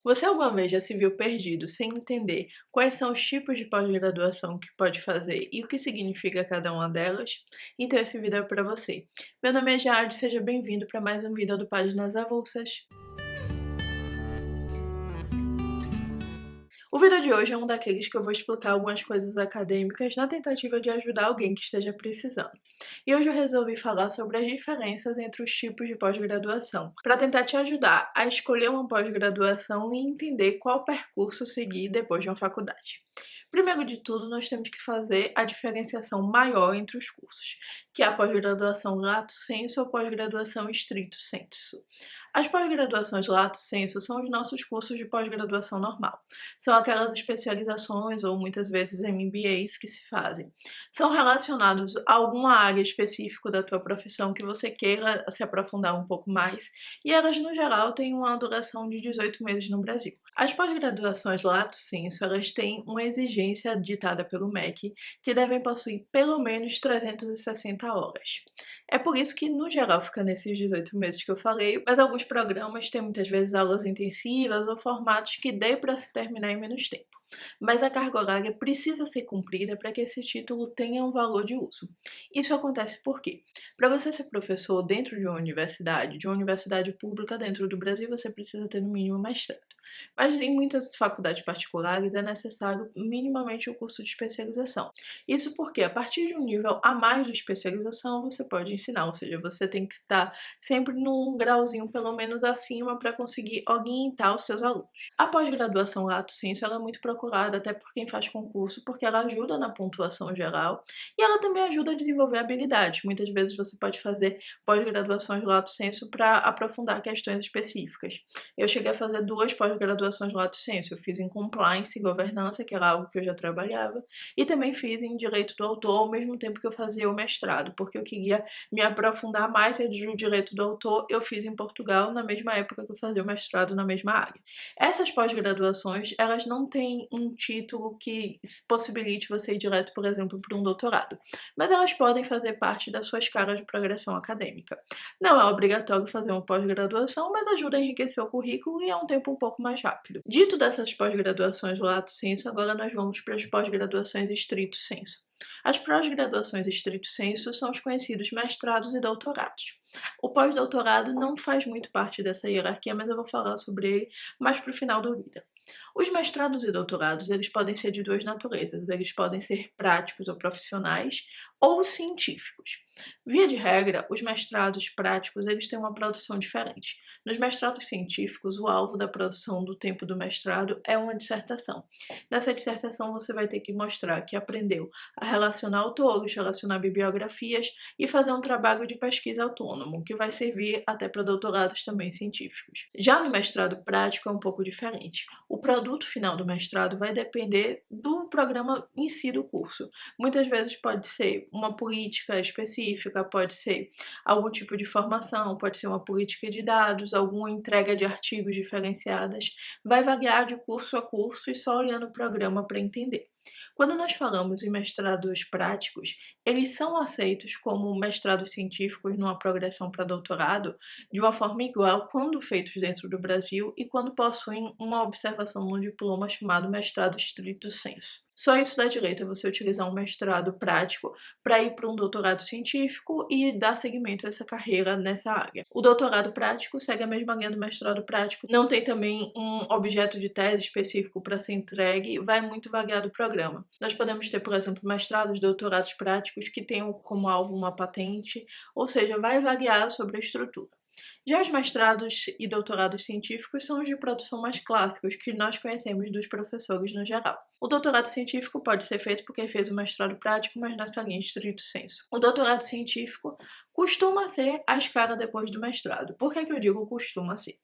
Você alguma vez já se viu perdido sem entender quais são os tipos de pós-graduação que pode fazer e o que significa cada uma delas? Então esse vídeo é para você. Meu nome é Jade, seja bem-vindo para mais um vídeo do Páginas Avulsas. O vídeo de hoje é um daqueles que eu vou explicar algumas coisas acadêmicas na tentativa de ajudar alguém que esteja precisando. E hoje eu resolvi falar sobre as diferenças entre os tipos de pós-graduação, para tentar te ajudar a escolher uma pós-graduação e entender qual percurso seguir depois de uma faculdade. Primeiro de tudo, nós temos que fazer a diferenciação maior entre os cursos, que é a pós-graduação lato sensu ou pós-graduação stricto sensu. As pós-graduações lato sensu são os nossos cursos de pós-graduação normal. São aquelas especializações ou muitas vezes MBAs que se fazem. São relacionados a alguma área específica da tua profissão que você queira se aprofundar um pouco mais, e elas no geral têm uma duração de 18 meses no Brasil. As pós-graduações lato sensu, elas têm uma exigência ditada pelo MEC que devem possuir pelo menos 360 horas. É por isso que, no geral, fica nesses 18 meses que eu falei, mas alguns programas têm muitas vezes aulas intensivas ou formatos que dê para se terminar em menos tempo. Mas a carga horária precisa ser cumprida para que esse título tenha um valor de uso. Isso acontece por quê? Para você ser professor dentro de uma universidade pública dentro do Brasil, você precisa ter no mínimo mestrado. Mas em muitas faculdades particulares é necessário minimamente o curso de especialização. Isso porque a partir de um nível a mais de especialização você pode ensinar, ou seja, você tem que estar sempre num grauzinho pelo menos acima para conseguir orientar os seus alunos. A pós-graduação lato sensu ela é muito procurada até por quem faz concurso, porque ela ajuda na pontuação geral e ela também ajuda a desenvolver habilidades. Muitas vezes você pode fazer pós-graduações lato sensu para aprofundar questões específicas. Eu cheguei a fazer 2 pós-graduações lato sensu, eu fiz em compliance e governança, que era algo que eu já trabalhava, e também fiz em direito do autor ao mesmo tempo que eu fazia o mestrado, porque eu queria me aprofundar mais no direito do autor. Eu fiz em Portugal na mesma época que eu fazia o mestrado na mesma área. Essas pós-graduações, elas não têm um título que possibilite você ir direto, por exemplo, para um doutorado, mas elas podem fazer parte da sua escala de progressão acadêmica. Não é obrigatório fazer uma pós-graduação, mas ajuda a enriquecer o currículo e é um tempo um pouco mais rápido. Dito dessas pós-graduações lato sensu, agora nós vamos para as pós-graduações stricto sensu. As pós-graduações stricto sensu são os conhecidos mestrados e doutorados. O pós-doutorado não faz muito parte dessa hierarquia, mas eu vou falar sobre ele mais para o final do vídeo. Os mestrados e doutorados, eles podem ser de duas naturezas, eles podem ser práticos ou profissionais, ou científicos. Via de regra, os mestrados práticos, eles têm uma produção diferente. Nos mestrados científicos, o alvo da produção do tempo do mestrado é uma dissertação. Nessa dissertação, você vai ter que mostrar que aprendeu a relacionar autores, relacionar bibliografias e fazer um trabalho de pesquisa autônomo, que vai servir até para doutorados também científicos. Já no mestrado prático é um pouco diferente. O produto final do mestrado vai depender do programa em si do curso. Muitas vezes pode ser uma política específica, pode ser algum tipo de formação, pode ser uma política de dados, alguma entrega de artigos diferenciadas. Vai variar de curso a curso e só olhando o programa para entender. Quando nós falamos em mestrados práticos, eles são aceitos como mestrados científicos numa progressão para doutorado de uma forma igual quando feitos dentro do Brasil e quando possuem uma observação no diploma chamado mestrado stricto sensu. Só isso dá direito a você utilizar um mestrado prático para ir para um doutorado científico e dar seguimento a essa carreira nessa área. O doutorado prático segue a mesma linha do mestrado prático, não tem também um objeto de tese específico para ser entregue, vai muito variar do programa. Nós podemos ter, por exemplo, mestrados, doutorados práticos que tenham como alvo uma patente, ou seja, vai variar sobre a estrutura. Já os mestrados e doutorados científicos são os de produção mais clássicos, que nós conhecemos dos professores no geral. O doutorado científico pode ser feito por quem fez o mestrado prático, mas nessa linha stricto sensu. O doutorado científico costuma ser a escala depois do mestrado. Por que eu digo costuma ser?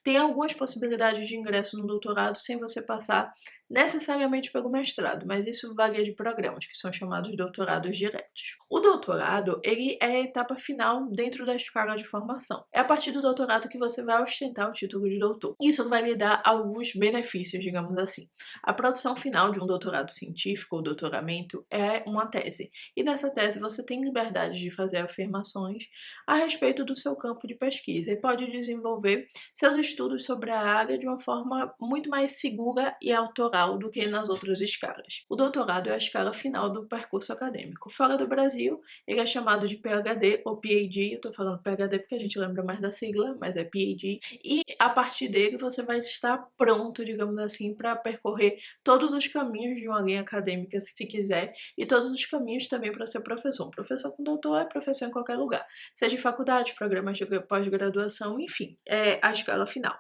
Tem algumas possibilidades de ingresso no doutorado sem você passar necessariamente pelo mestrado, mas isso varia de programas, que são chamados doutorados diretos. O doutorado, ele é a etapa final dentro da escala de formação. É a partir do doutorado que você vai ostentar o título de doutor. Isso vai lhe dar alguns benefícios, digamos assim. A produção final de um doutorado científico ou doutoramento é uma tese, e nessa tese você tem liberdade de fazer afirmações a respeito do seu campo de pesquisa e pode desenvolver seus estudos sobre a área de uma forma muito mais segura e autoral do que nas outras escalas. O doutorado é a escala final do percurso acadêmico. Fora do Brasil, ele é chamado de PhD ou PhD, eu tô falando PhD porque a gente lembra mais da sigla, mas é PhD, e a partir dele você vai estar pronto, digamos assim, para percorrer todos os caminhos de uma linha acadêmica, se quiser, e todos os caminhos também para ser professor. Um professor com doutor é professor em qualquer lugar, seja faculdade, programas de pós-graduação, enfim, é a escala final.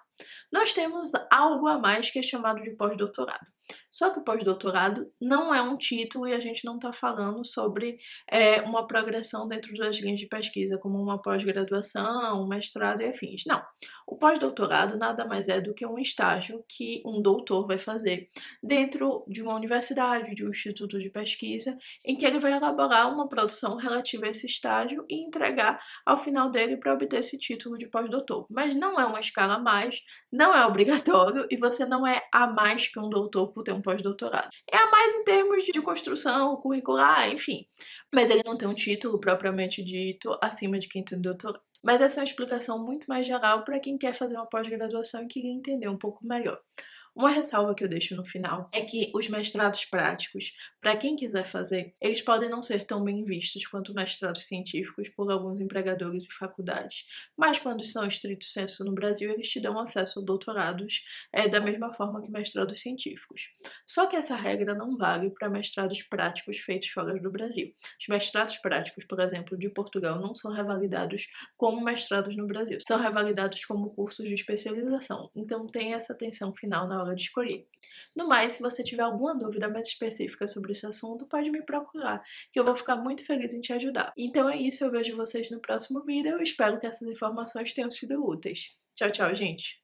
Nós temos algo a mais que é chamado de pós-doutorado. Só que o pós-doutorado não é um título e a gente não está falando sobre uma progressão dentro das linhas de pesquisa, como uma pós-graduação, um mestrado e afins. Não. O pós-doutorado nada mais é do que um estágio que um doutor vai fazer dentro de uma universidade, de um instituto de pesquisa, em que ele vai elaborar uma produção relativa a esse estágio e entregar ao final dele para obter esse título de pós-doutor. Mas não é uma escala a mais, não é obrigatório e você não é a mais que um doutor por ter um pós-doutorado. É a mais em termos de construção curricular, enfim. Mas ele não tem um título propriamente dito acima de quem tem doutorado. Mas essa é uma explicação muito mais geral para quem quer fazer uma pós-graduação e queria entender um pouco melhor. Uma ressalva que eu deixo no final é que os mestrados práticos, para quem quiser fazer, eles podem não ser tão bem vistos quanto mestrados científicos por alguns empregadores e faculdades, mas quando são estrito sensu no Brasil, eles te dão acesso a doutorados da mesma forma que mestrados científicos. Só que essa regra não vale para mestrados práticos feitos fora do Brasil. Os mestrados práticos, por exemplo, de Portugal, não são revalidados como mestrados no Brasil, são revalidados como cursos de especialização, então tem essa atenção final na hora de escolher. No mais, se você tiver alguma dúvida mais específica sobre esse assunto, pode me procurar, que eu vou ficar muito feliz em te ajudar. Então é isso, eu vejo vocês no próximo vídeo, eu espero que essas informações tenham sido úteis. Tchau, tchau, gente!